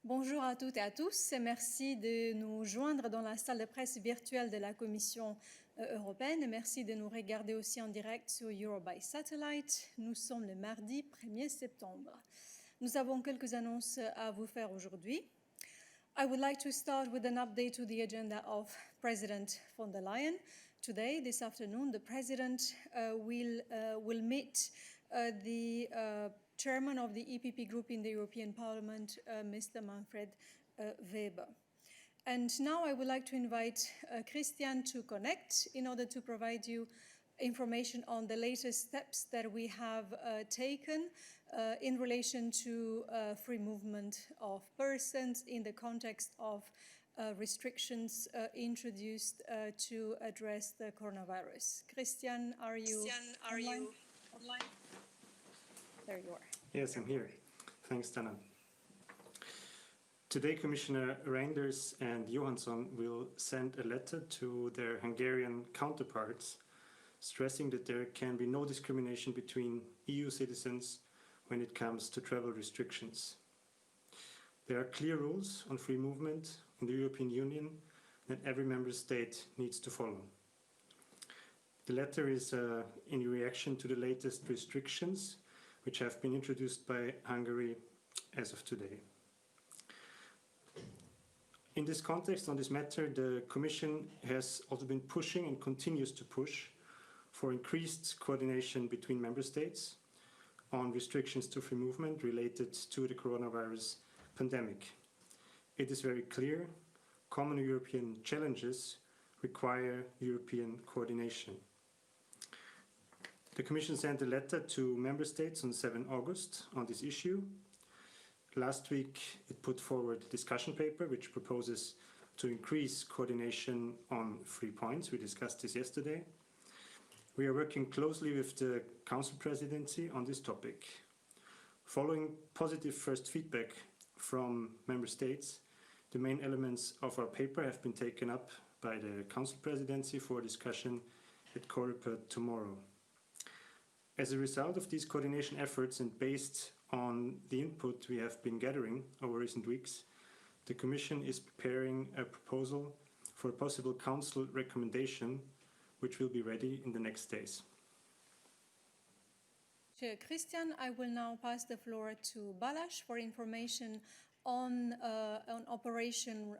Bonjour à toutes et à tous et merci de nous joindre dans la salle de presse virtuelle de la Commission européenne. Merci de nous regarder aussi en direct sur Europe by Satellite. Nous sommes le mardi 1er septembre. Nous avons quelques annonces à vous faire aujourd'hui. I would like to start with an update to the agenda of President von der Leyen. Today, this afternoon, the President will meet the Chairman of the EPP Group in the European Parliament, Mr. Manfred Weber. And now I would like to invite Christian to connect in order to provide you information on the latest steps that we have taken in relation to free movement of persons in the context of restrictions introduced to address the coronavirus. Christian, are you online? There you are. Yes, I'm here. Thanks, Dana. Today, Commissioner Reinders and Johansson will send a letter to their Hungarian counterparts, stressing that there can be no discrimination between EU citizens when it comes to travel restrictions. There are clear rules on free movement in the European Union that every member state needs to follow. The letter is in reaction to the latest restrictions which have been introduced by Hungary as of today. In this context, on this matter, the Commission has also been pushing and continues to push for increased coordination between member states on restrictions to free movement related to the coronavirus pandemic. It is very clear, common European challenges require European coordination. The Commission sent a letter to member states on 7 August on this issue. Last week, it put forward a discussion paper which proposes to increase coordination on 3 points. We discussed this yesterday. We are working closely with the Council Presidency on this topic. Following positive first feedback from member states, the main elements of our paper have been taken up by the Council Presidency for discussion at Coreper tomorrow. As a result of these coordination efforts and based on the input we have been gathering over recent weeks, the Commission is preparing a proposal for a possible Council recommendation which will be ready in the next days. Christian, I will now pass the floor to Balázs for information on operation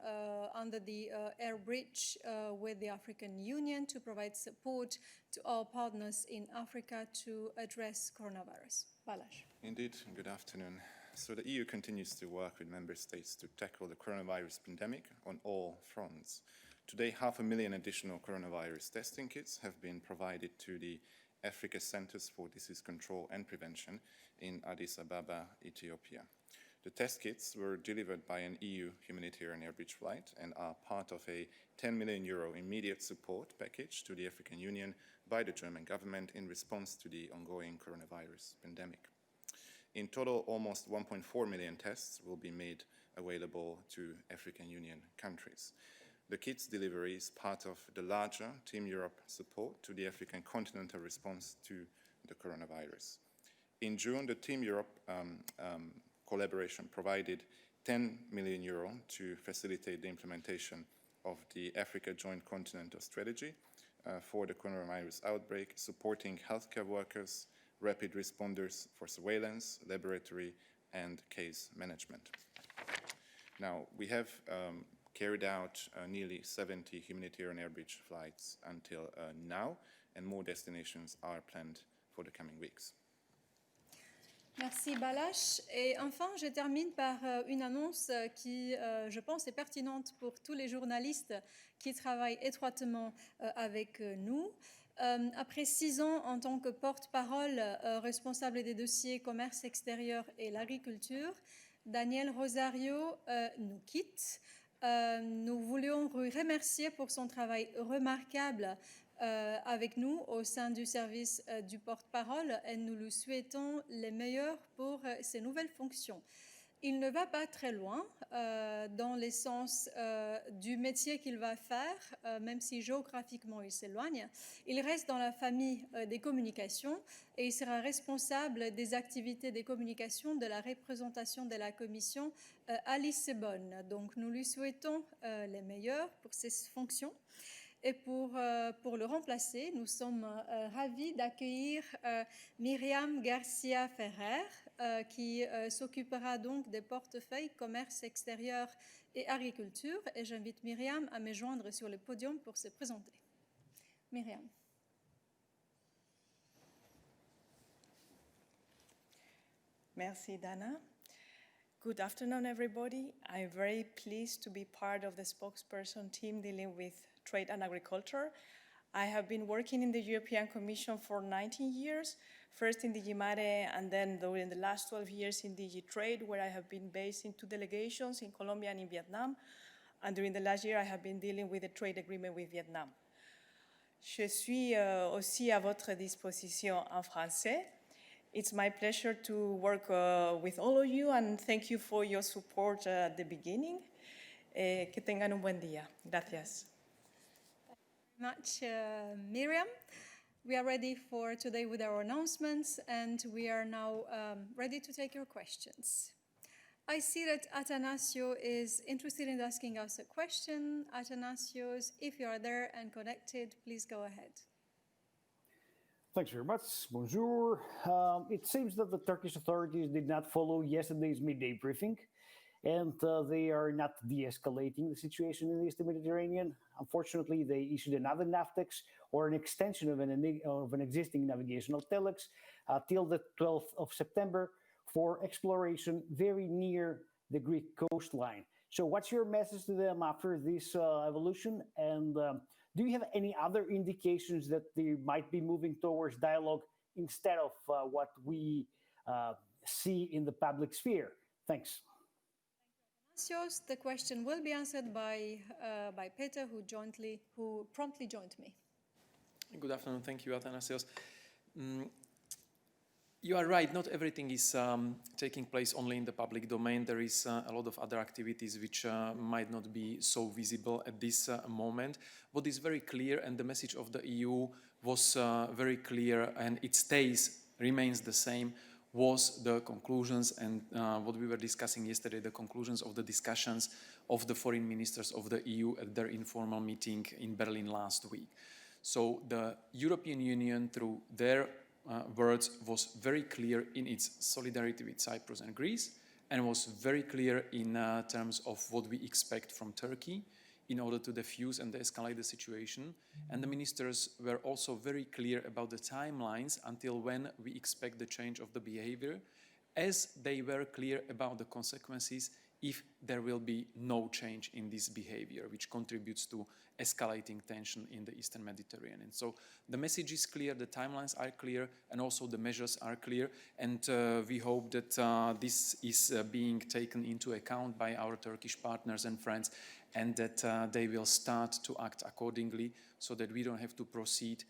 under the air bridge with the African Union to provide support to our partners in Africa to address coronavirus. Balázs. Indeed, good afternoon. So the EU continues to work with member states to tackle the coronavirus pandemic on all fronts. Today, 500,000 additional coronavirus testing kits have been provided to the Africa Centers for Disease Control and Prevention in Addis Ababa, Ethiopia. The test kits were delivered by an EU humanitarian air bridge flight and are part of a €10 million immediate support package to the African Union by the German government in response to the ongoing coronavirus pandemic. In total, almost 1.4 million tests will be made available to African Union countries. The kits delivery is part of the larger Team Europe support to the African continental response to the coronavirus. In June, the Team Europe collaboration provided €10 million to facilitate the implementation of the Africa Joint Continental Strategy for the coronavirus outbreak, supporting healthcare workers, rapid responders for surveillance, laboratory, and case management. Now, we have carried out nearly 70 humanitarian air bridge flights until now, and more destinations are planned for the coming weeks. Merci Balázs. Et enfin, je termine par une annonce qui, je pense, est pertinente pour tous les journalistes qui travaillent étroitement avec nous. Après 6 ans en tant que porte-parole responsable des dossiers commerce extérieur et l'agriculture, Daniel Rosario nous quitte. Nous voulions le remercier pour son travail remarquable avec nous au sein du service du porte-parole et nous lui souhaitons les meilleurs pour ses nouvelles fonctions. Il ne va pas très loin dans le sens du métier qu'il va faire, même si géographiquement il s'éloigne. Il reste dans la famille des communications et il sera responsable des activités des communications de la représentation de la Commission à Lisbonne. Donc nous lui souhaitons les meilleurs pour ses fonctions. Et pour le remplacer, nous sommes ravis d'accueillir Myriam Garcia Ferrer, qui s'occupera donc des portefeuilles commerce extérieur et agriculture. Et j'invite Myriam à me joindre sur le podium pour se présenter. Myriam. Merci, Dana. Good afternoon, everybody. I'm very pleased to be part of the spokesperson team dealing with trade and agriculture. I have been working in the European Commission for 19 years, first in DG Mare and then during the last 12 years in DG Trade, where I have been based in 2 delegations in Colombia and in Vietnam. And during the last year, I have been dealing with the trade agreement with Vietnam. Je suis aussi à votre disposition en français. It's my pleasure to work with all of you and thank you for your support at the beginning. Que tengan un buen día. Gracias. Much, Miriam. We are ready for today with our announcements, and we are now ready to take your questions. I see that Atanasio is interested in asking us a question. Atanasios, if you are there and connected, please go ahead. Thanks very much. Bonjour. It seems that the Turkish authorities did not follow yesterday's midday briefing, and they are not de-escalating the situation in the Eastern Mediterranean. Unfortunately, they issued another NAVTEX, or an extension of an existing navigational telex, till the 12th of September for exploration very near the Greek coastline. So what's your message to them after this evolution? And do you have any other indications that they might be moving towards dialogue instead of what we see in the public sphere? Thanks. The question will be answered by Peter, who promptly joined me. Good afternoon. Thank you, Athanasios. You are right. Not everything is taking place only in the public domain. There is a lot of other activities which might not be so visible at this moment. What is very clear, and the message of the EU was very clear, and it remains the same, was the conclusions and what we were discussing yesterday, the conclusions of the discussions of the foreign ministers of the EU at their informal meeting in Berlin last week. So the European Union, through their words, was very clear in its solidarity with Cyprus and Greece, and was very clear in terms of what we expect from Turkey in order to defuse and de-escalate the situation. And the ministers were also very clear about the timelines until when we expect the change of the behavior, as they were clear about the consequences if there will be no change in this behavior, which contributes to escalating tension in the Eastern Mediterranean. So the message is clear, the timelines are clear, and also the measures are clear. And we hope that this is being taken into account by our Turkish partners and friends, and that they will start to act accordingly, so that we don't have to proceed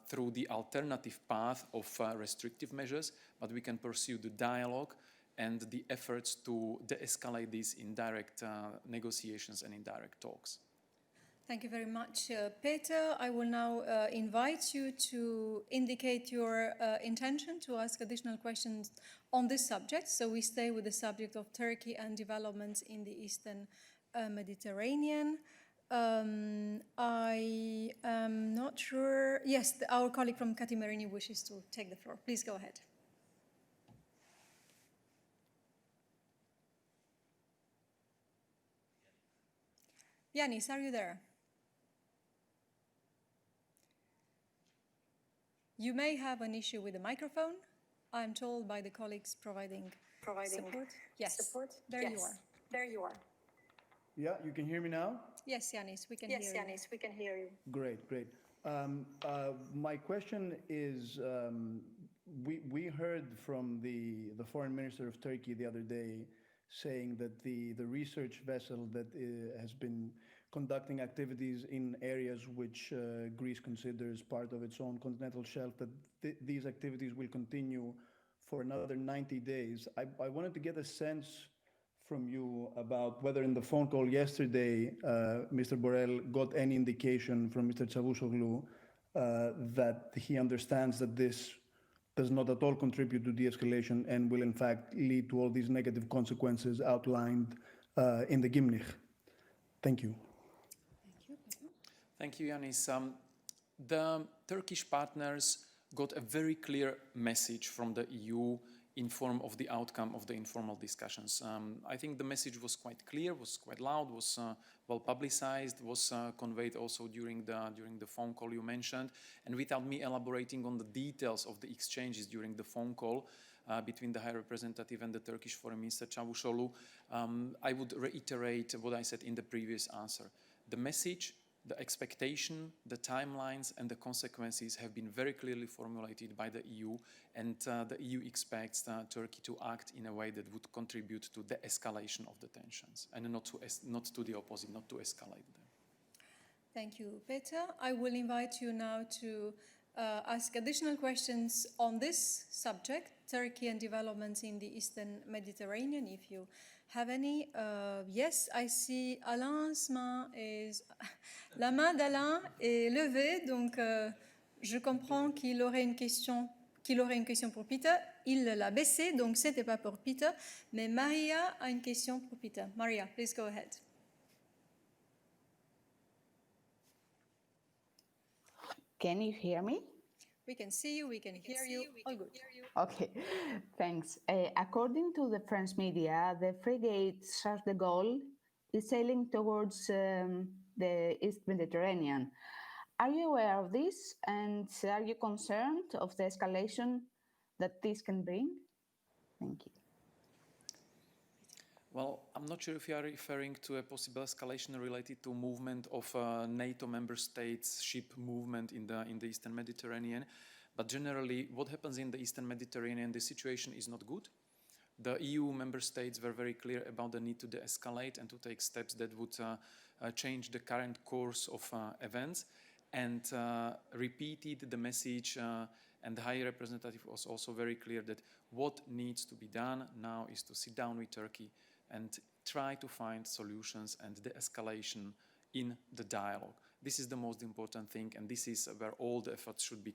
through the alternative path of restrictive measures, but we can pursue the dialogue and the efforts to de-escalate this in direct negotiations and in direct talks. Thank you very much, Peter. I will now invite you to indicate your intention to ask additional questions on this subject. So we stay with the subject of Turkey and developments in the Eastern Mediterranean. I am not sure. Yes, our colleague from Katimerini wishes to take the floor. Please go ahead. Yanis, are you there? You may have an issue with the microphone. I'm told by the colleagues providing support. Yes, support. There you are. Yeah, you can hear me now? Yes, Yanis, we can hear you. Yes, Yanis, we can hear you. Great. My question is, we heard from the foreign minister of Turkey the other day saying that the research vessel that has been conducting activities in areas which Greece considers part of its own continental shelf, that these activities will continue for another 90 days. I wanted to get a sense from you about whether in the phone call yesterday, Mr. Borrell got any indication from Mr. Çavuşoğlu that he understands that this does not at all contribute to de-escalation and will in fact lead to all these negative consequences outlined in the Gimnich. Thank you. Thank you, Yanis. The Turkish partners got a very clear message from the EU in form of the outcome of the informal discussions. I think the message was quite clear, was quite loud, was well publicized, was conveyed also during the phone call you mentioned. And without me elaborating on the details of the exchanges during the phone call between the High Representative and the Turkish Foreign Minister Çavuşoğlu, I would reiterate what I said in the previous answer. The message, the expectation, the timelines and the consequences have been very clearly formulated by the EU, and the EU expects Turkey to act in a way that would contribute to the escalation of the tensions and not to the opposite, not to escalate them. Thank you, Peter. I will invite you now to ask additional questions on this subject, Turkey and developments in the Eastern Mediterranean, if you have any. Yes, I see Alain's main is... La main d'Alain est levée, donc je comprends qu'il aurait une question pour Peter. Il l'a baissée, donc ce n'était pas pour Peter. Mais Maria a une question pour Peter. Maria, please go ahead. Can you hear me? We can see you, we can hear you. All good. Okay, thanks. According to the French media, the frigate Charles de Gaulle is sailing towards the East Mediterranean. Are you aware of this, and are you concerned of the escalation that this can bring? Thank you. Well, I'm not sure if you are referring to a possible escalation related to movement of NATO member states ship movement in the Eastern Mediterranean. But generally, what happens in the Eastern Mediterranean, the situation is not good. The EU member states were very clear about the need to de-escalate and to take steps that would change the current course of events, and repeated the message, and the High Representative was also very clear that what needs to be done now is to sit down with Turkey and try to find solutions and de-escalation in the dialogue. This is the most important thing, and this is where all the efforts should be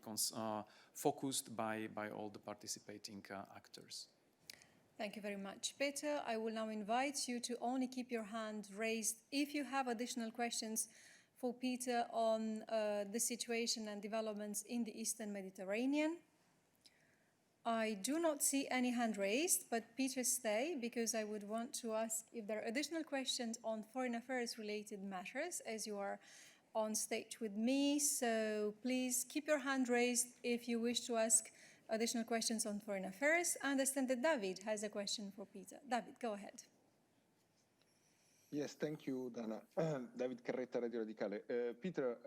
focused by all the participating actors. Thank you very much, Peter. I will now invite you to only keep your hand raised if you have additional questions for Peter on the situation and developments in the Eastern Mediterranean. I do not see any hand raised, but Peter, stay, because I would want to ask if there are additional questions on foreign affairs related matters, as you are on stage with me. So please keep your hand raised if you wish to ask additional questions on foreign affairs. I understand that David has a question for Peter. David, go ahead. Yes, thank you, Dana. David Carretta, Radio Radicale. Peter,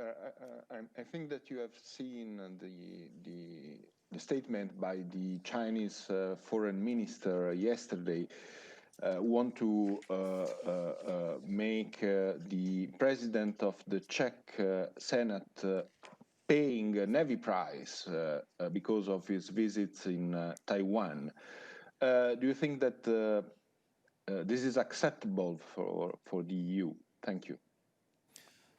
I think that you have seen the statement by the Chinese foreign minister yesterday, want to make the president of the Czech Senate paying a heavy price because of his visits in Taiwan. Do you think that this is acceptable for the EU? Thank you.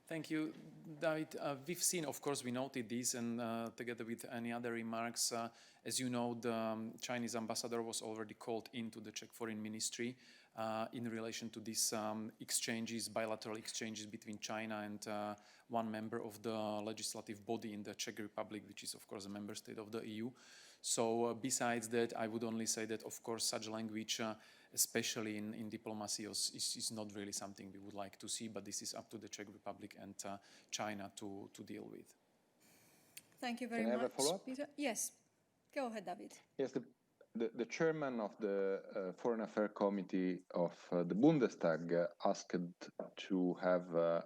Thank you, David. We've seen, of course, we noted this, and together with any other remarks, as you know, the Chinese ambassador was already called into the Czech Foreign Ministry in relation to these exchanges, bilateral exchanges between China and one member of the legislative body in the Czech Republic, which is, of course, a member state of the EU. So besides that, I would only say that, of course, such language, especially in diplomacy, is not really something we would like to see, but this is up to the Czech Republic and China to deal with. Thank you very Can I have much, a follow-up? Peter. Yes, go ahead, David. Yes, the chairman of the Foreign Affairs Committee of the Bundestag asked to have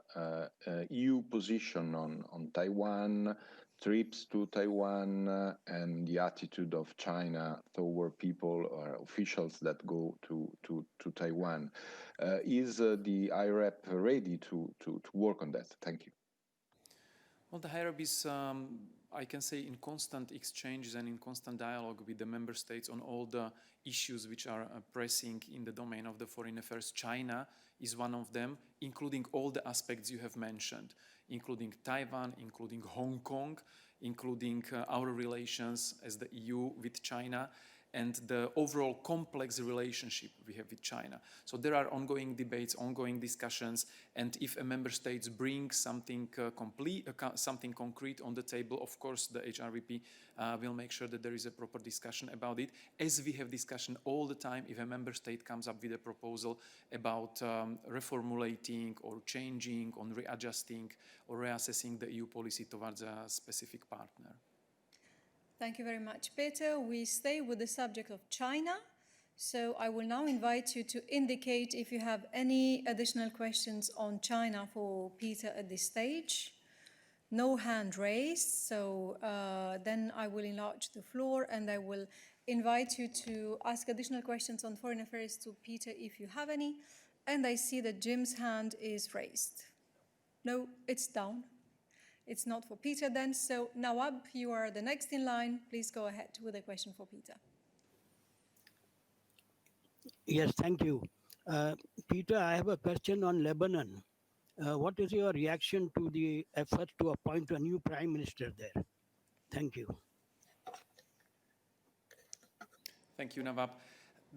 EU position on Taiwan, trips to Taiwan, and the attitude of China toward people or officials that go to Taiwan. Is the IREP ready to work on that? Thank you. Well, the IREP is I can say, in constant exchanges and in constant dialogue with the member states on all the issues which are pressing in the domain of the foreign affairs. China is one of them, including all the aspects you have mentioned, including Taiwan, including Hong Kong, including our relations as the EU with China, and the overall complex relationship we have with China. So there are ongoing debates, ongoing discussions, and if a member state brings something something concrete on the table, of course the HRVP will make sure that there is a proper discussion about it, as we have discussion all the time if a member state comes up with a proposal about reformulating or changing, or readjusting or reassessing the EU policy towards a specific partner. Thank you very much, Peter. We stay with the subject of China. So I will now invite you to indicate if you have any additional questions on China for Peter at this stage. No hand raised, so then I will enlarge the floor and I will invite you to ask additional questions on foreign affairs to Peter if you have any. And I see that Jim's hand is raised. No, it's down. It's not for Peter then. So Nawab, you are the next in line. Please go ahead with a question for Peter. Yes, thank you. Peter, I have a question on Lebanon. What is your reaction to the effort to appoint a new prime minister there? Thank you. Thank you, Nawab.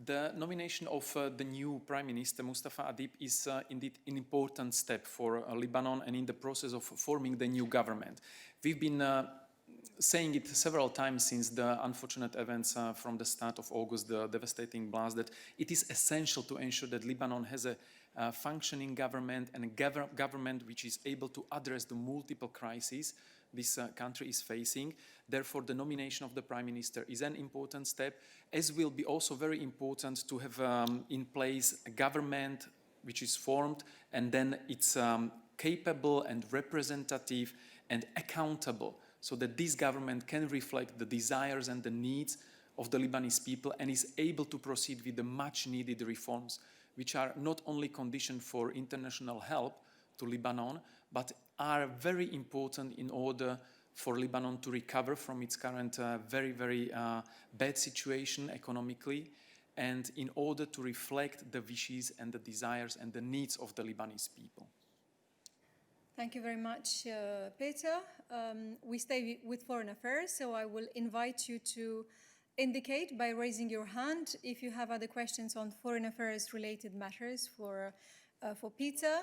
The nomination of the new Prime Minister, Mustafa Adib, is indeed an important step for Lebanon and in the process of forming the new government. We've been saying it several times since the unfortunate events from the start of August, the devastating blast, that it is essential to ensure that Lebanon has a functioning government and a government which is able to address the multiple crises this country is facing. Therefore, the nomination of the Prime Minister is an important step, as will be also very important to have in place a government which is formed and then it's capable and representative and accountable, so that this government can reflect the desires and the needs of the Lebanese people and is able to proceed with the much needed reforms, which are not only conditioned for international help to Lebanon, but are very important in order for Lebanon to recover from its current very, very bad situation economically, and in order to reflect the wishes and the desires and the needs of the Lebanese people. Thank you very much, Peter. We stay with foreign affairs, so I will invite you to indicate by raising your hand if you have other questions on foreign affairs related matters for Peter.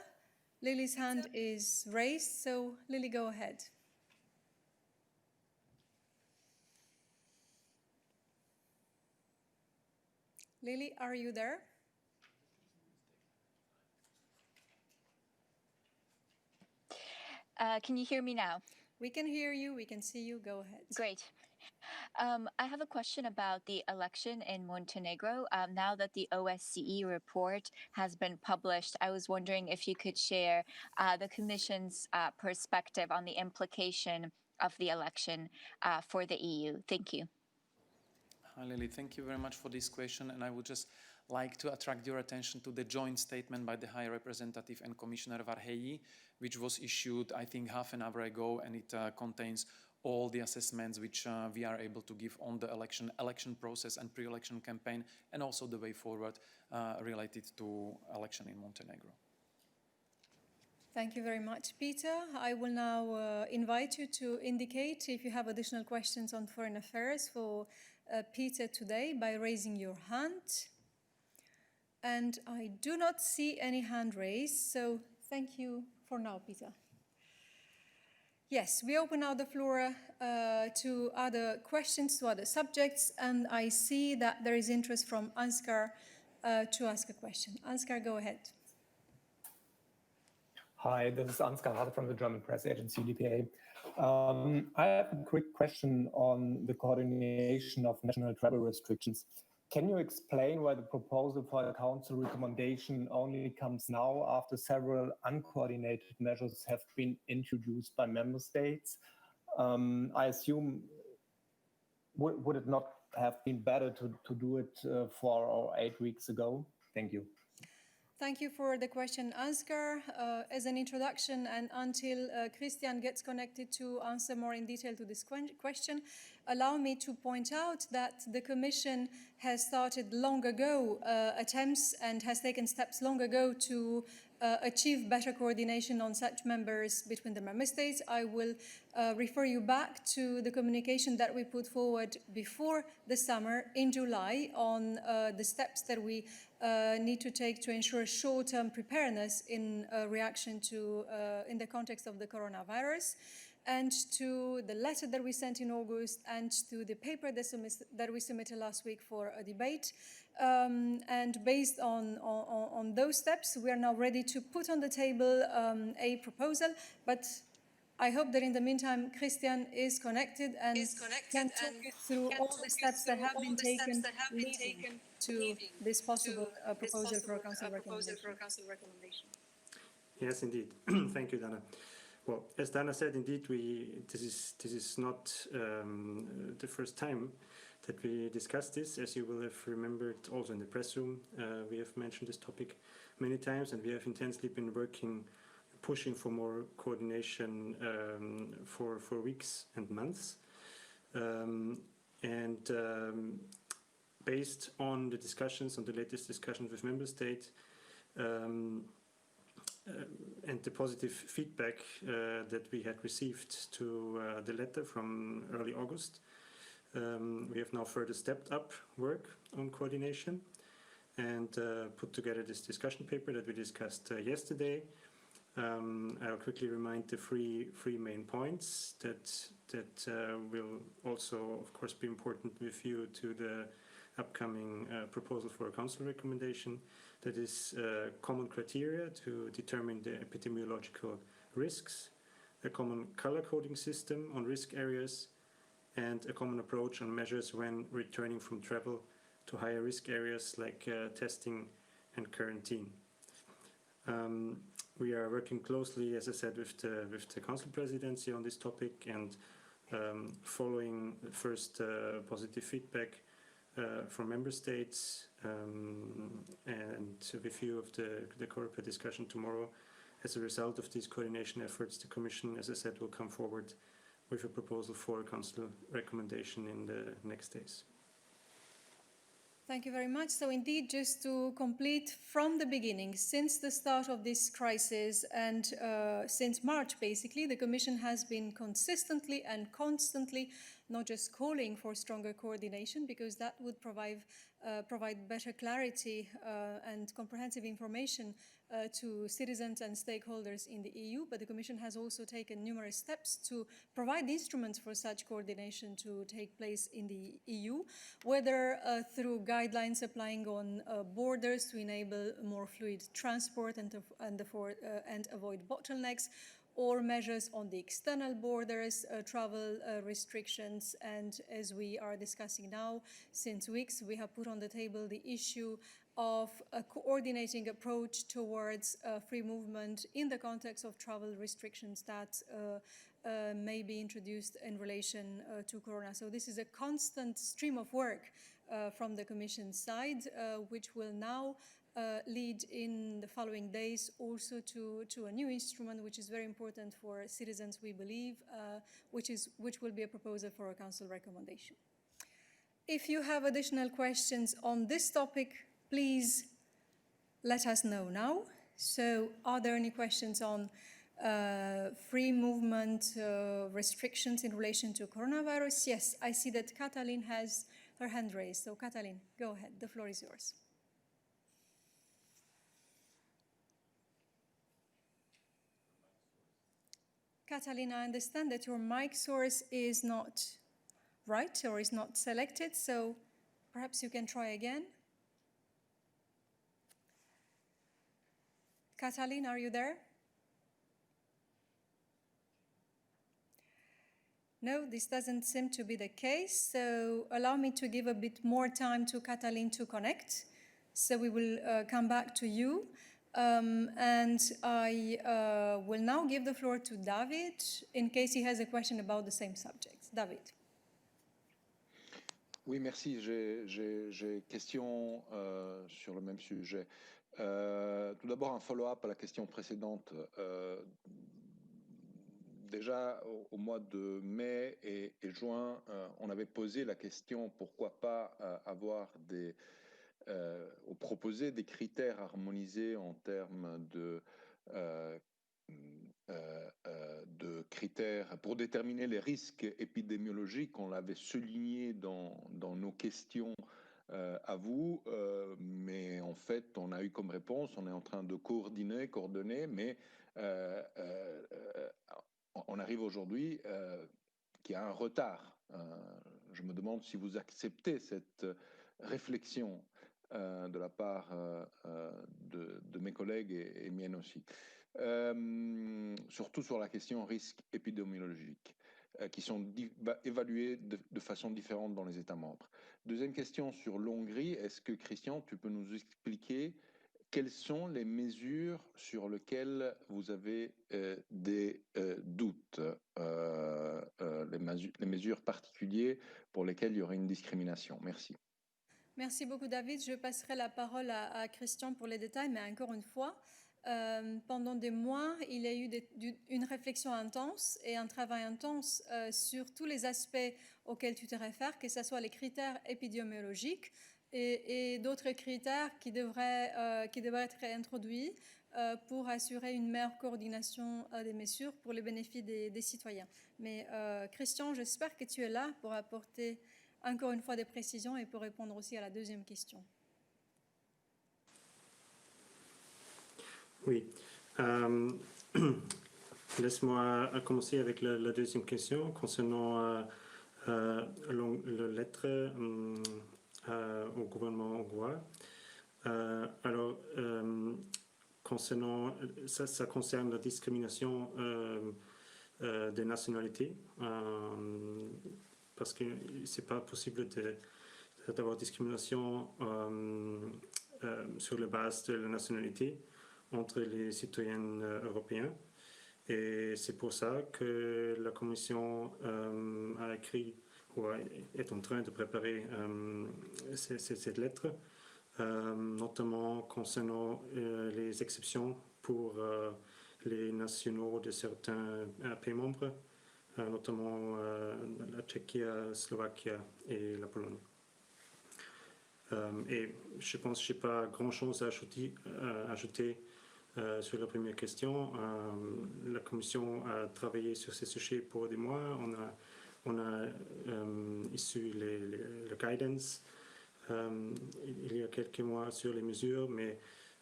Lily's hand is raised, so Lily, go ahead. Lily, are you there? Can you hear me now? We can hear you, we can see you, go ahead. Great. I have a question about the election in Montenegro. Now that the OSCE report has been published, I was wondering if you could share the Commission's perspective on the implication of the election for the EU. Thank you. Hi, Lily. Thank you very much for this question. And I would just like to attract your attention to the joint statement by the High Representative and Commissioner Varhelyi, which was issued, I think, half an hour ago, and it contains all the assessments which we are able to give on the election process and pre-election campaign, and also the way forward related to election in Montenegro. Thank you very much, Peter. I will now invite you to indicate if you have additional questions on foreign affairs for Peter today by raising your hand. And I do not see any hand raised, so thank you for now, Peter. Yes, we open now the floor to other questions, to other subjects, and I see that there is interest from Ansgar to ask a question. Ansgar, go ahead. Hi, this is Ansgar from the German press agency DPA. I have a quick question on the coordination of national travel restrictions. Can you explain why the proposal for a council recommendation only comes now after several uncoordinated measures have been introduced by member states? I assume, would it not have been better to do it 4 or 8 weeks ago? Thank you. Thank you for the question, Ansgar. As an introduction, and until Christian gets connected to answer more in detail to this question, allow me to point out that the Commission has started long ago attempts and has taken steps long ago to achieve better coordination on such members between the member states. I will refer you back to the communication that we put forward before the summer in July on the steps that we need to take to ensure short-term preparedness in reaction to, in the context of the coronavirus, and to the letter that we sent in August, and to the paper that we submitted last week for a debate. And based on those steps, we are now ready to put on the table a proposal, but I hope that in the meantime, Christian is connected and can talk you through all the steps that have been taken leading to this possible proposal for a council recommendation. Yes, indeed. Thank you, Dana. Well, as Dana said, indeed, this is not the first time that we discussed this. As you will have remembered, also in the press room, we have mentioned this topic many times, and we have intensely been pushing for more coordination for weeks and months. Based on the discussions, on the latest discussions with member states, and the positive feedback that we had received to the letter from early August, we have now further stepped up work on coordination and put together this discussion paper that we discussed yesterday. I'll quickly remind the three main points that will also, of course, be important with you to the upcoming proposal for a council recommendation. That is common criteria to determine the epidemiological risks, a common color coding system on risk areas, and a common approach on measures when returning from travel to higher risk areas like testing and quarantine. We are working closely, as I said, with the Council Presidency on this topic, and following the first positive feedback from member states, and with you of the COREPER discussion tomorrow. As a result of these coordination efforts, the Commission, as I said, will come forward with a proposal for a council recommendation in the next days. Thank you very much. So indeed, just to complete from the beginning, since the start of this crisis and since March, basically, the Commission has been consistently and constantly not just calling for stronger coordination, because that would provide better clarity and comprehensive information to citizens and stakeholders in the EU, but the Commission has also taken numerous steps to provide instruments for such coordination to take place in the EU, whether through guidelines applying on borders to enable more fluid transport and avoid bottlenecks, or measures on the external borders, travel restrictions, and as we are discussing now, since weeks, we have put on the table the issue of a coordinating approach towards free movement in the context of travel restrictions that may be introduced in relation to Corona. So this is a constant stream of work from the Commission side, which will now lead in the following days also to a new instrument, which is very important for citizens, we believe, which will be a proposal for a council recommendation. If you have additional questions on this topic, please let us know now. So are there any questions on free movement restrictions in relation to coronavirus? Yes, I see that Katalin has her hand raised. So Katalin, go ahead, the floor is yours. Katalin, I understand that your mic source is not right or is not selected, so perhaps you can try again. Katalin, are you there? No, this doesn't seem to be the case, so allow me to give a bit more time to Katalin to connect. So we will come back to you. And I will now give the floor to David in case he has a question about the same subject. David. Oui, merci. J'ai une question sur le même sujet. Tout d'abord, un follow-up à la question précédente. Déjà, au mois de mai et juin, on avait posé la question pourquoi pas avoir ou proposer des critères harmonisés en termes de critères pour déterminer les risques épidémiologiques. On l'avait souligné dans nos questions à vous, mais en fait, on a eu comme réponse, on est en train de coordonner, mais on arrive aujourd'hui qu'il y a un retard. Je me demande si vous acceptez cette réflexion de la part de mes collègues et mienne aussi. Surtout sur la question risque épidémiologique, qui sont évalués de façon différente dans les États membres. Deuxième question sur l'Hongrie, est-ce que Christian, tu peux nous expliquer quelles sont les mesures sur lesquelles vous avez des doutes, les mesures particulières pour lesquelles il y aurait une discrimination? Merci. Merci beaucoup, David. Je passerai la parole à Christian pour les détails, mais encore une fois, pendant des mois, il y a eu une réflexion intense et un travail intense sur tous les aspects auxquels tu te réfères, que ce soit les critères épidémiologiques et d'autres critères qui devraient être introduits pour assurer une meilleure coordination des mesures pour le bénéfice des citoyens. Mais Christian, j'espère que tu es là pour apporter encore une fois des précisions et pour répondre aussi à la deuxième question. Oui. Laisse-moi commencer avec la deuxième question concernant la lettre au gouvernement hongrois. Alors, concernant ça concerne la discrimination des nationalités, parce que c'est pas possible d'avoir discrimination sur la base de la nationalité entre les citoyens européens. Et c'est pour ça que la Commission a écrit ou est en train de préparer cette lettre, notamment concernant les exceptions pour les nationaux de certains pays membres, notamment la Tchéquie, la Slovaquie et la Pologne. Et je pense que je n'ai pas grand-chose à ajouter sur la première question. La Commission a travaillé sur ces sujets pour des mois. On a issu le guidance il y a quelques mois sur les mesures, mais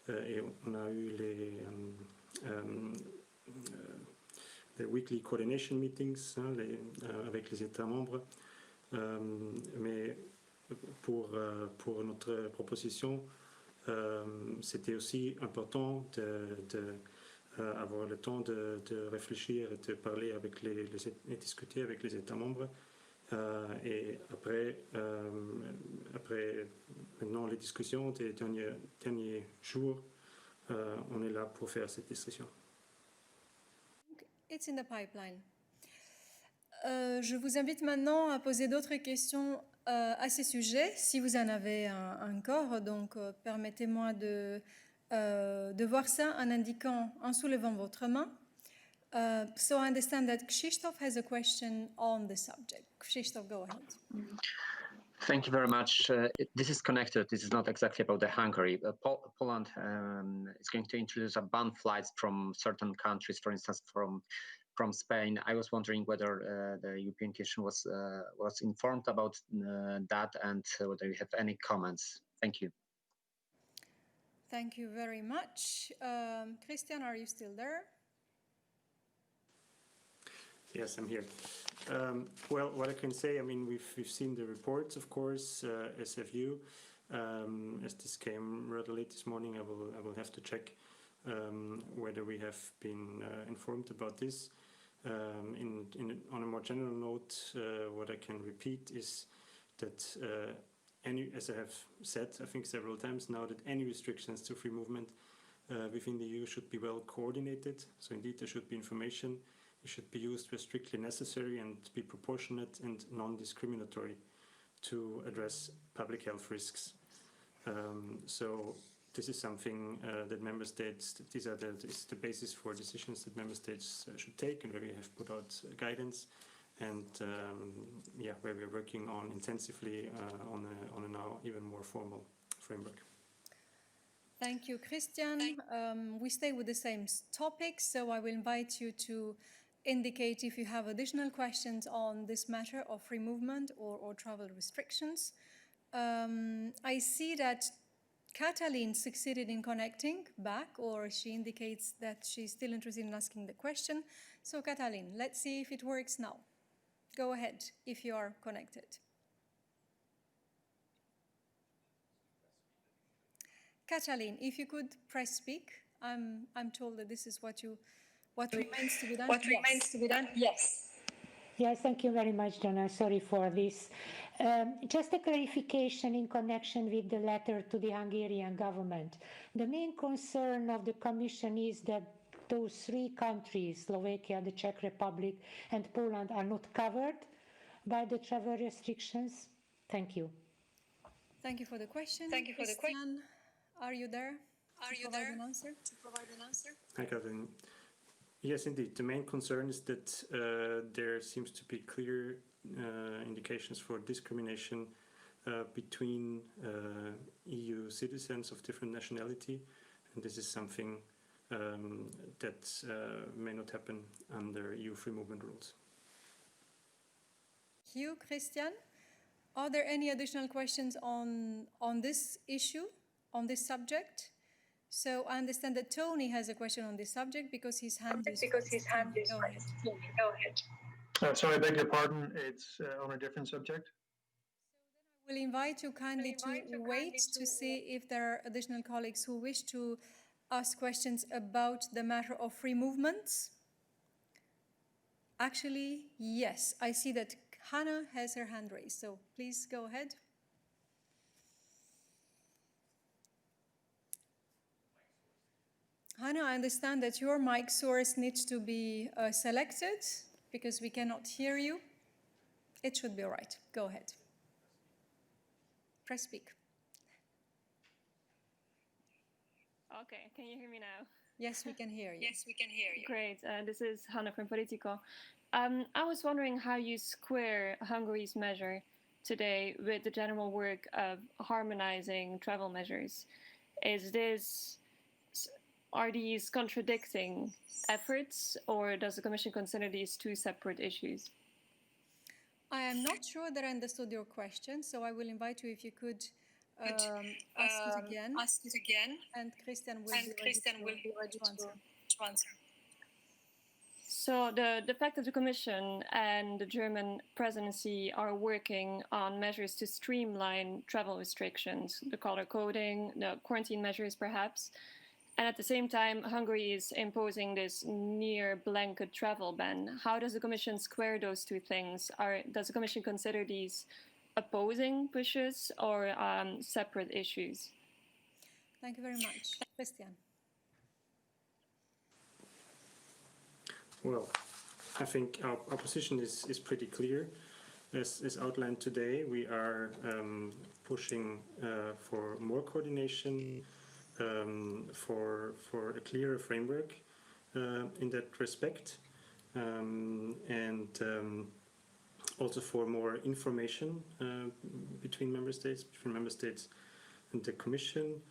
et on a eu les weekly coordination meetings avec les États membres. Mais pour notre proposition, c'était aussi important d'avoir le temps de réfléchir et de parler avec et discuter avec les États membres. Et après maintenant les discussions des derniers jours, on est là pour faire cette discussion. It's in the pipeline. Je vous invite maintenant à poser d'autres questions à ce sujet, si vous en avez encore. Donc, permettez-moi de voir ça en soulevant votre main. So I understand that Krzysztof has a question on the subject. Krzysztof, go ahead. Thank you very much. This is connected. This is not exactly about the Hungary. Poland is going to introduce a ban flights from certain countries, for instance, from Spain. I was wondering whether the European Commission was informed about that and whether you have any comments. Thank you. Thank you very much. Christian, are you still there? Yes, I'm here. Well, what I can say, I mean, we've seen the reports, of course, SFU. As this came rather late this morning, I will have to check whether we have been informed about this. On a more general note, what I can repeat is that as I have said, I think several times now, that any restrictions to free movement within the EU should be well coordinated. So indeed, there should be information. It should be used where strictly necessary and be proportionate and non-discriminatory. to address public health risks. So this is something that member states, this is the basis for decisions that member states should take, and where we have put out guidance, and where we're working on intensively on a now even more formal framework. Thank you, Christian. We stay with the same topic, so I will invite you to indicate if you have additional questions on this matter of free movement or travel restrictions. I see that Katalin succeeded in connecting back, or she indicates that she's still interested in asking the question. So Katalin, let's see if it works now. Go ahead if you are connected. Katalin, if you could press speak. I'm told that this is what remains to be done. What remains to be done? Yes. Yes, thank you very much, Donna. Sorry for this. Just a clarification in connection with the letter to the Hungarian government. The main concern of the Commission is that those three countries, Slovakia, the Czech Republic, and Poland, are not covered by the travel restrictions. Thank you. Thank you for the question. Thank you for the question. Are you there? To provide an answer? Hi, Katalin. Yes, indeed. The main concern is that there seems to be clear indications for discrimination between EU citizens of different nationality, and this is something that may not happen under EU free movement rules. Hugh, Christian, are there any additional questions on this issue, on this subject? So I understand that Tony has a question on this subject because his hand is raised. Go ahead. Sorry, I beg your pardon. It's on a different subject. We'll invite you kindly to wait to see if there are additional colleagues who wish to ask questions about the matter of free movements. Actually, yes, I see that Hannah has her hand raised, so please go ahead. Hannah, I understand that your mic source needs to be selected because we cannot hear you. It should be all right. Go ahead. Press speak. Okay, can you hear me now? Yes, we can hear you. Yes, we can hear you. Great. This is Hannah from Politico. I was wondering how you square Hungary's measure today with the general work of harmonizing travel measures. Are these contradicting efforts, or does the Commission consider these two separate issues? I am not sure that I understood your question, so I will invite you if you could ask it again. And Christian will be ready to answer. So the fact that the Commission and the German presidency are working on measures to streamline travel restrictions, the color coding, the quarantine measures perhaps, and at the same time Hungary is imposing this near blanket travel ban. How does the Commission square those two things? Does the Commission consider these opposing pushes or separate issues? Thank you very much. Christian. Well, I think our position is pretty clear. As outlined today, we are pushing for more coordination, for a clearer framework in that respect, and also for more information between member states and the Commission.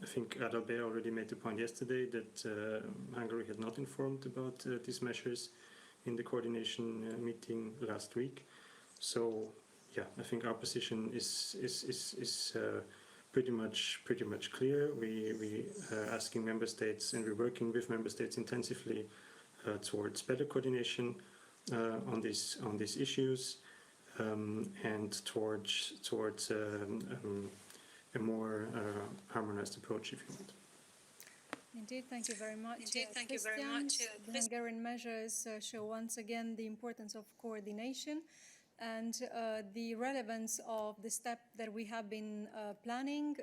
I think Adalbert already made the point yesterday that Hungary had not informed about these measures in the coordination meeting last week. So, yeah, I think our position is pretty much clear. We are asking member states, and we're working with member states intensively towards better coordination on these issues and towards a more harmonized approach, if you want. Indeed, thank you very much. The Hungarian measures show once again the importance of coordination and the relevance of the step that we have been planning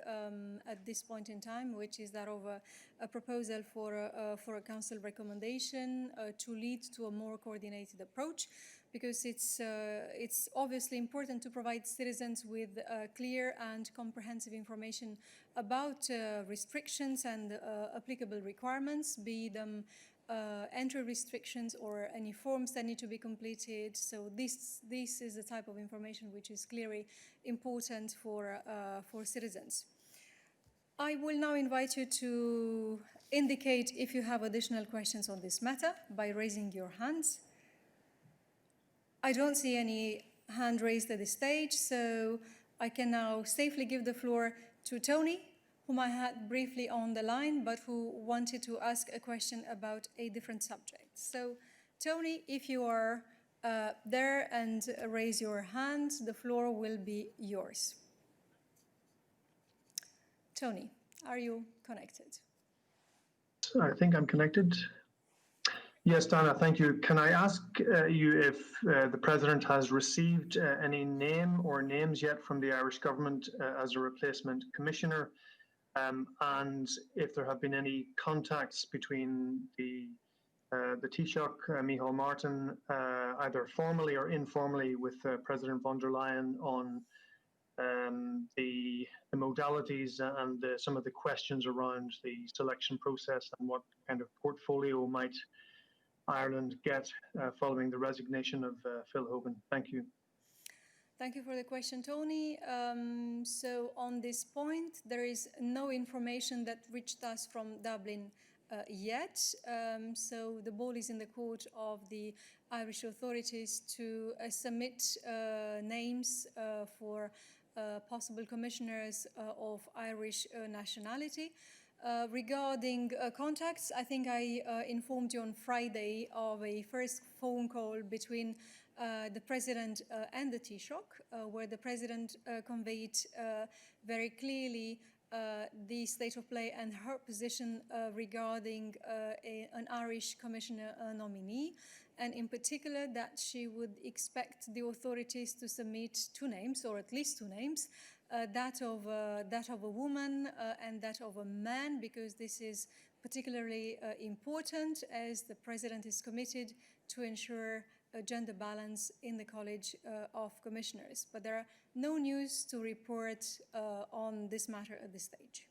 at this point in time, which is that of a proposal for a council recommendation to lead to a more coordinated approach. because it's obviously important to provide citizens with clear and comprehensive information about restrictions and applicable requirements, be them entry restrictions or any forms that need to be completed. So this is the type of information which is clearly important for citizens. I will now invite you to indicate if you have additional questions on this matter by raising your hands. I don't see any hand raised at this stage, so I can now safely give the floor to Tony, whom I had briefly on the line, but who wanted to ask a question about a different subject. So, Tony, if you are there and raise your hand, the floor will be yours. Tony, are you connected? I think I'm connected. Yes, Dana, thank you. Can I ask you if the President has received any name or names yet from the Irish government as a replacement commissioner, and if there have been any contacts between the Taoiseach, Micheál Martin, either formally or informally with President von der Leyen on the modalities and some of the questions around the selection process and what kind of portfolio might Ireland get following the resignation of Phil Hogan. Thank you. Thank you for the question, Tony. So on this point, there is no information that reached us from Dublin yet. So the ball is in the court of the Irish authorities to submit names for possible commissioners of Irish nationality. Regarding contacts, I think I informed you on Friday of a first phone call between the President and the Taoiseach, where the President conveyed very clearly the state of play and her position regarding an Irish commissioner nominee, and in particular that she would expect the authorities to submit two names, or at least two names, that of a woman and that of a man, because this is particularly important as the President is committed to ensure a gender balance in the College of Commissioners. But there are no news to report on this matter at this stage.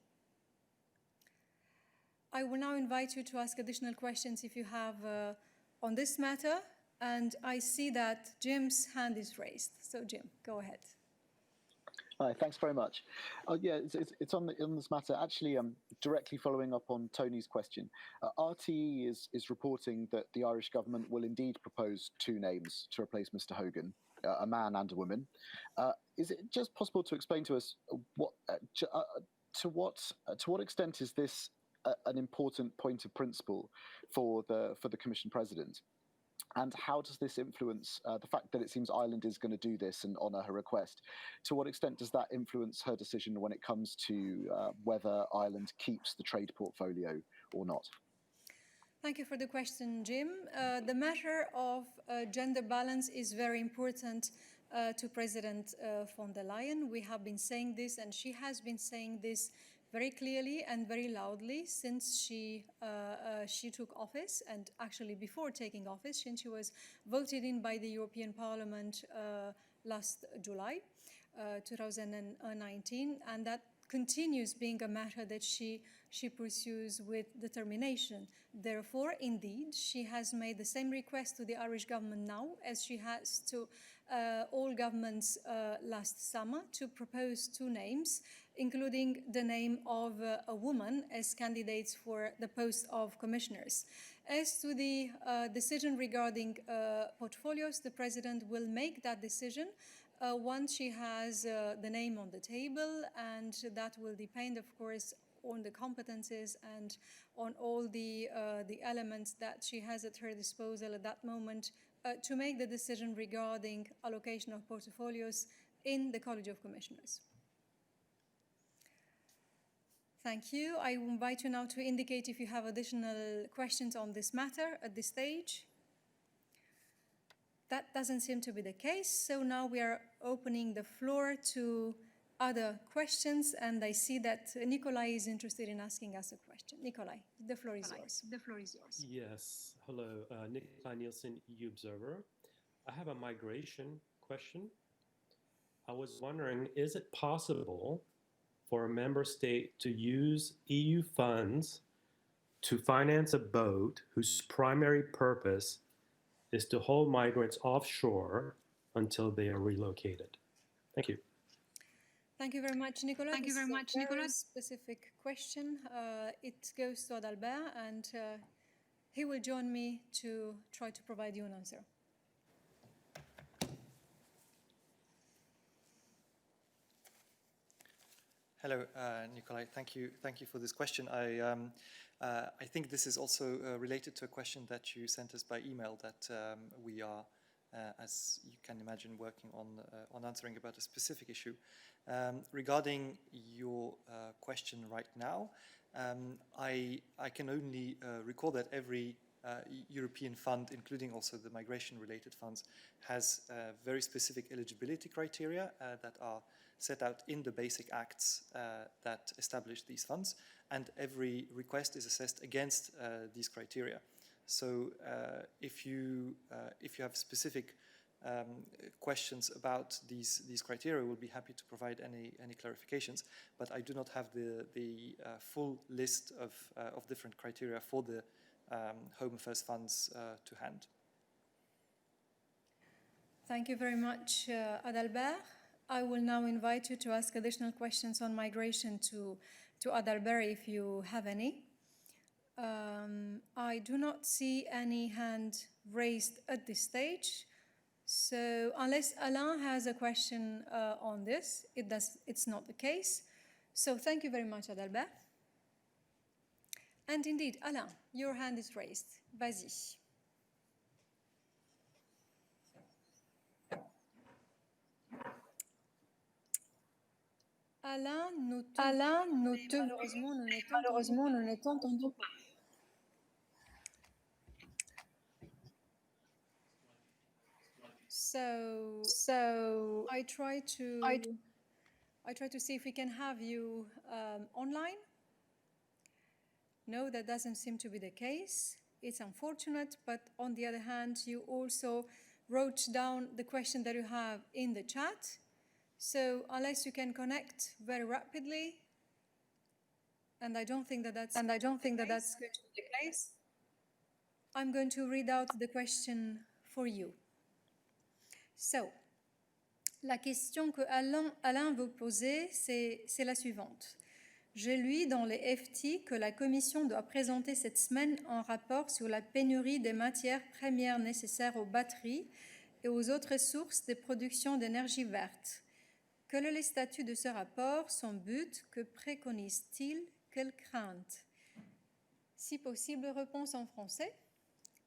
I will now invite you to ask additional questions if you have on this matter, and I see that Jim's hand is raised. So Jim, go ahead. Hi, thanks very much. Yeah, it's on this matter. Actually, directly following up on Tony's question, RTE is reporting that the Irish government will indeed propose two names to replace Mr. Hogan, a man and a woman. Is it just possible to explain to us to what extent is this an important point of principle for the Commission President? And how does this influence the fact that it seems Ireland is going to do this and honour her request? To what extent does that influence her decision when it comes to whether Ireland keeps the trade portfolio or not? Thank you for the question, Jim. The matter of gender balance is very important to President von der Leyen. We have been saying this, and she has been saying this very clearly and very loudly since she took office, and actually before taking office, since she was voted in by the European Parliament last July 2019, and that continues being a matter that she pursues with determination. Therefore, indeed, she has made the same request to the Irish government now as she has to all governments last summer to propose two names, including the name of a woman as candidates for the post of commissioners. As to the decision regarding portfolios, the President will make that decision once she has the name on the table, and that will depend, of course, on the competences and on all the elements that she has at her disposal at that moment to make the decision regarding allocation of portfolios in the College of Commissioners. Thank you. I invite you now to indicate if you have additional questions on this matter at this stage. That doesn't seem to be the case, so now we are opening the floor to other questions, and I see that Nikolai is interested in asking us a question. Nikolai, the floor is yours. Yes, hello, Nikolai Nielsen, EU Observer. I have a migration question. I was wondering, is it possible for a member state to use EU funds to finance a boat whose primary purpose is to hold migrants offshore until they are relocated? Thank you. Thank you very much, Nicolas. Thank you very much, Nicolas. Specific question. It goes to Adalbert, and he will join me to try to provide you an answer. Hello, Nikolai. Thank you for this question. I think this is also related to a question that you sent us by email that we are, as you can imagine, working on answering about a specific issue. Regarding your question right now, I can only recall that every European fund, including also the migration-related funds, has very specific eligibility criteria that are set out in the basic acts that establish these funds, and every request is assessed against these criteria. So if you have specific questions about these criteria, we'll be happy to provide any clarifications, but I do not have the full list of different criteria for the Home Affairs funds to hand. Thank you very much, Adalbert. I will now invite you to ask additional questions on migration to Adalbert if you have any. I do not see any hand raised at this stage. So unless Alain has a question on this, it's not the case. So thank you very much, Adalbert. And indeed, Alain, your hand is raised. Vas-y. Alain, malheureusement, nous ne t'entendons pas. So I try to see if we can have you online. No, that doesn't seem to be the case. It's unfortunate, but on the other hand, you also wrote down the question that you have in the chat. So unless you can connect very rapidly, and I don't think that that's going to be the case, I'm going to read out the question for you. So, la question que Alain veut poser, c'est la suivante. J'ai lu dans les FT que la Commission doit présenter cette semaine un rapport sur la pénurie des matières premières nécessaires aux batteries et aux autres sources de production d'énergie verte. Quel est le statut de ce rapport, son but, que préconise-t-il, quelles craintes? Si possible, réponse en français.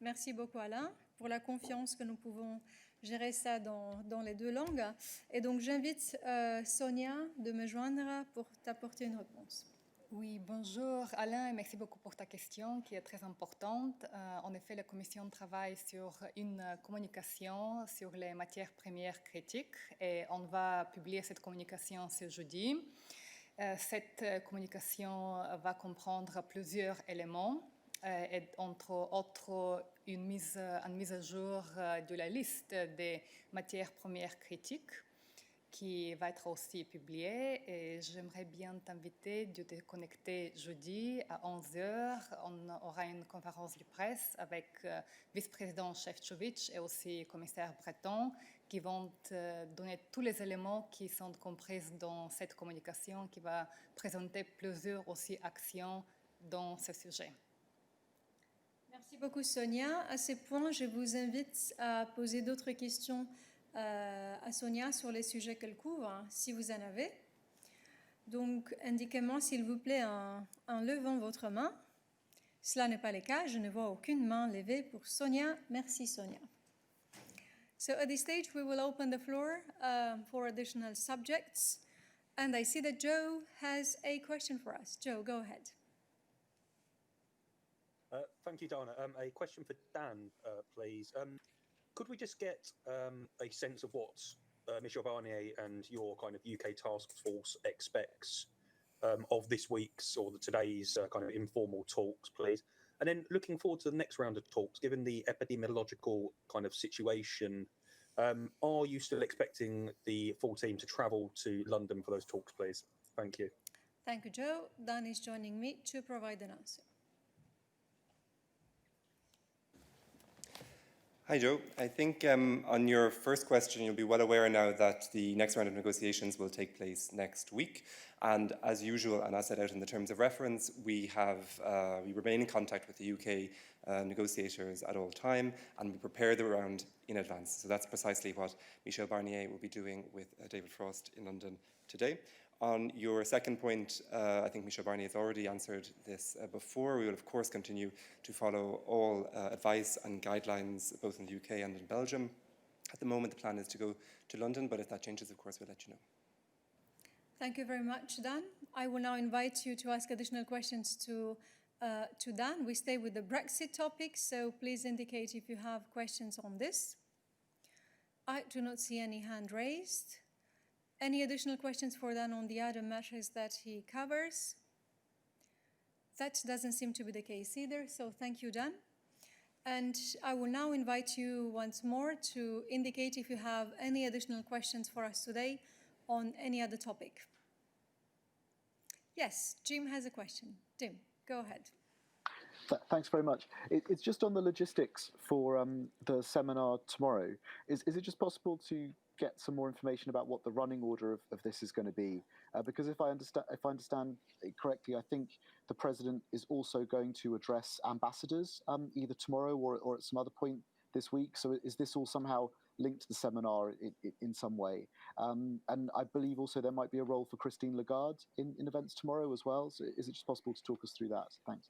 Merci beaucoup Alain pour la confiance que nous pouvons gérer ça dans les deux langues. Et donc j'invite Sonia de me joindre pour t'apporter une réponse. Oui, bonjour Alain et merci beaucoup pour ta question qui est très importante. En effet, la Commission travaille sur une communication sur les matières premières critiques et on va publier cette communication ce jeudi. Cette communication va comprendre plusieurs éléments, et entre autres une mise à jour de la liste des matières premières critiques qui va être aussi publiée. Et j'aimerais bien t'inviter de te connecter jeudi à 11h. On aura une conférence de presse avec vice-président Šefčovič et aussi commissaire Breton qui vont te donner tous les éléments qui sont compris dans cette communication qui va présenter plusieurs aussi actions dans ce sujet. Merci beaucoup Sonia. À ce point, je vous invite à poser d'autres questions à Sonia sur les sujets qu'elle couvre, si vous en avez. Donc, indiquez-moi s'il vous plaît en levant votre main. Cela n'est pas le cas, je ne vois aucune main levée pour Sonia. Merci Sonia. So at this stage, we will open the floor for additional subjects. And I see that Joe has a question for us. Joe, go ahead. Thank you, Dana. A question for Dan, please. Could we just get a sense of what Michel Barnier and your kind of UK task force expects of this week's or today's kind of informal talks, please? And then looking forward to the next round of talks, given the epidemiological kind of situation Are you still expecting the full team to travel to London for those talks, please? Thank you. Thank you, Joe. Dan is joining me to provide an answer. Hi, Joe. I think on your first question, you'll be well aware now that the next round of negotiations will take place next week. And as usual, and as set out in the terms of reference, we remain in contact with the UK negotiators at all time, and we prepare the round in advance. So that's precisely what Michel Barnier will be doing with David Frost in London today. On your second point, I think Michel Barnier has already answered this before. We will, of course, continue to follow all advice and guidelines, both in the UK and in Belgium. At the moment, the plan is to go to London, but if that changes, of course, we'll let you know. Thank you very much, Dan. I will now invite you to ask additional questions to Dan. We stay with the Brexit topic, so please indicate if you have questions on this. I do not see any hand raised. Any additional questions for Dan on the other matters that he covers? That doesn't seem to be the case either, so thank you, Dan. And I will now invite you once more to indicate if you have any additional questions for us today on any other topic. Yes, Jim has a question. Jim, go ahead. Thanks very much. It's just on the logistics for the seminar tomorrow. Is it just possible to get some more information about what the running order of this is going to be? Because if I understand it correctly, I think the president is also going to address ambassadors either tomorrow or at some other point this week. So is this all somehow linked to the seminar in some way? And I believe also there might be a role for Christine Lagarde in events tomorrow as well. So is it just possible to talk us through that? Thanks.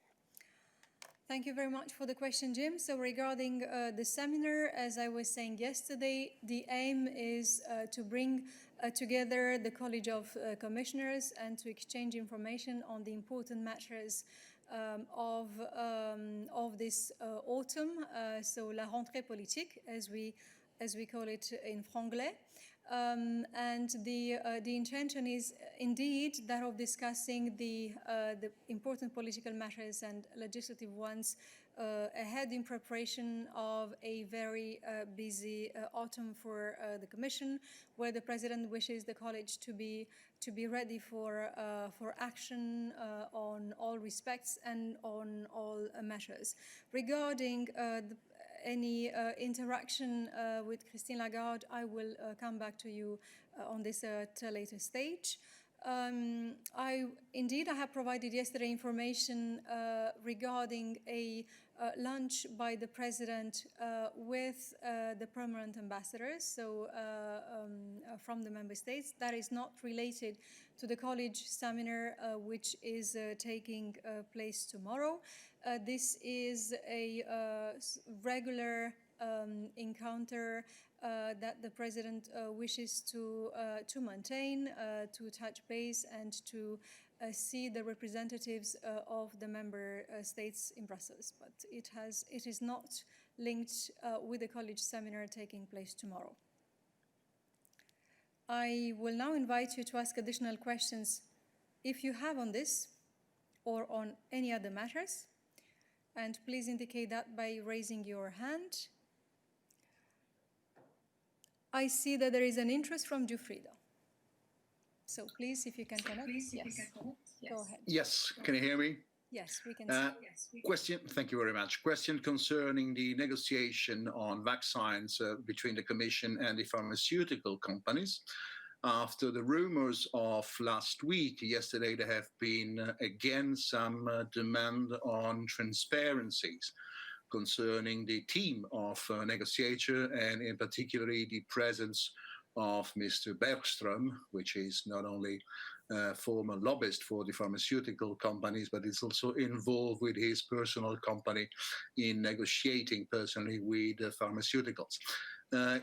Thank you very much for the question, Jim. So regarding the seminar, as I was saying yesterday, the aim is to bring together the College of Commissioners and to exchange information on the important matters of this autumn, so la rentrée politique, as we call it in franglais. And the intention is indeed that of discussing the important political matters and legislative ones ahead in preparation of a very busy autumn for the Commission, where the President wishes the College to be ready for action on all respects and on all matters. Regarding any interaction with Christine Lagarde, I will come back to you on this at a later stage. I have provided yesterday information regarding a lunch by the President with the permanent ambassadors, so from the member states. That is not related to the college seminar, which is taking place tomorrow. This is a regular encounter that the President wishes to maintain, to touch base and to see the representatives of the member states in Brussels. But it is not linked with the college seminar taking place tomorrow. I will now invite you to ask additional questions if you have on this or on any other matters. And please indicate that by raising your hand. I see that there is an interest from Giuffrido. So please, if you can connect. Yes. Go ahead. Yes, can you hear me? Yes, we can see. Question, thank you very much. Question concerning the negotiation on vaccines between the Commission and the pharmaceutical companies. After the rumors of last week, yesterday there have been again some demand on transparencies concerning the team of negotiator and in particular the presence of Mr. Bergström, which is not only a former lobbyist for the pharmaceutical companies, but is also involved with his personal company in negotiating personally with the pharmaceuticals.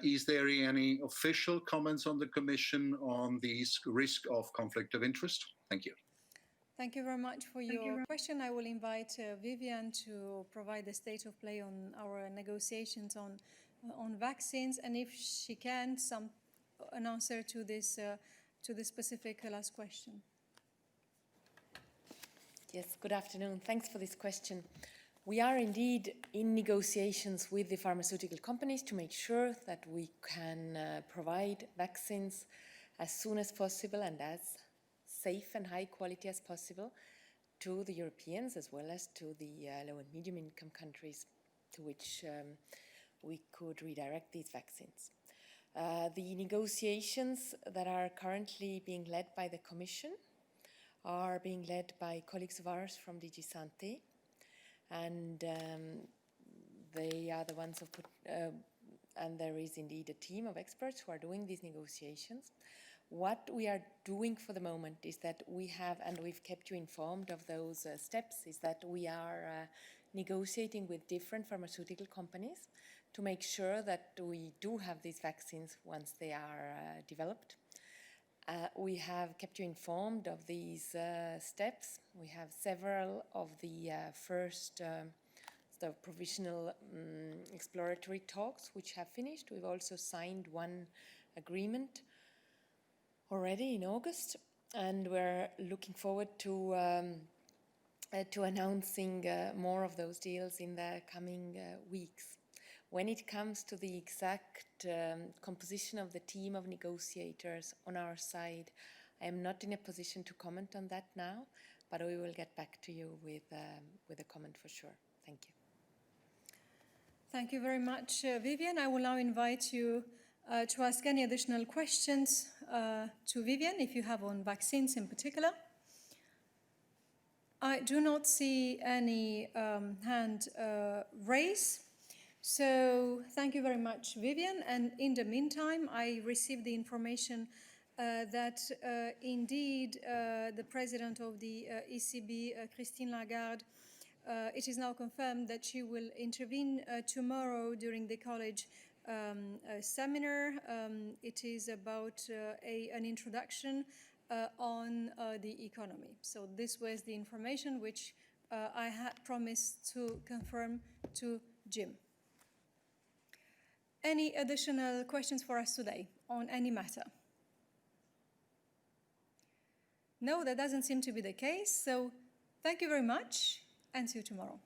Is there any official comments on the Commission on this risk of conflict of interest? Thank you. Thank you very much for your question. I will invite Vivian to provide the state of play on our negotiations on vaccines, and if she can, an answer to this specific last question. Yes, good afternoon. Thanks for this question. We are indeed in negotiations with the pharmaceutical companies to make sure that we can provide vaccines as soon as possible and as safe and high quality as possible to the Europeans as well as to the low and medium income countries to which we could redirect these vaccines. The negotiations that are currently being led by the Commission are being led by colleagues of ours from DG Santé, and they are the ones who put, and there is indeed a team of experts who are doing these negotiations. What we are doing for the moment is that we have, and we've kept you informed of those steps, is that we are negotiating with different pharmaceutical companies to make sure that we do have these vaccines once they are developed. We have kept you informed of these steps. We have several of the first the provisional exploratory talks which have finished. We've also signed one agreement already in August, and we're looking forward to announcing more of those deals in the coming weeks. When it comes to the exact composition of the team of negotiators on our side, I am not in a position to comment on that now, but we will get back to you with a comment for sure. Thank you. Thank you very much, Vivian. I will now invite you to ask any additional questions to Vivian, if you have on vaccines in particular. I do not see any hand raise. So thank you very much, Vivian. And in the meantime, I received the information that indeed the president of the ECB, Christine Lagarde, it is now confirmed that she will intervene tomorrow during the college seminar. It is about an introduction on the economy. So this was the information which I had promised to confirm to Jim. Any additional questions for us today on any matter? No, that doesn't seem to be the case. So thank you very much and see you tomorrow.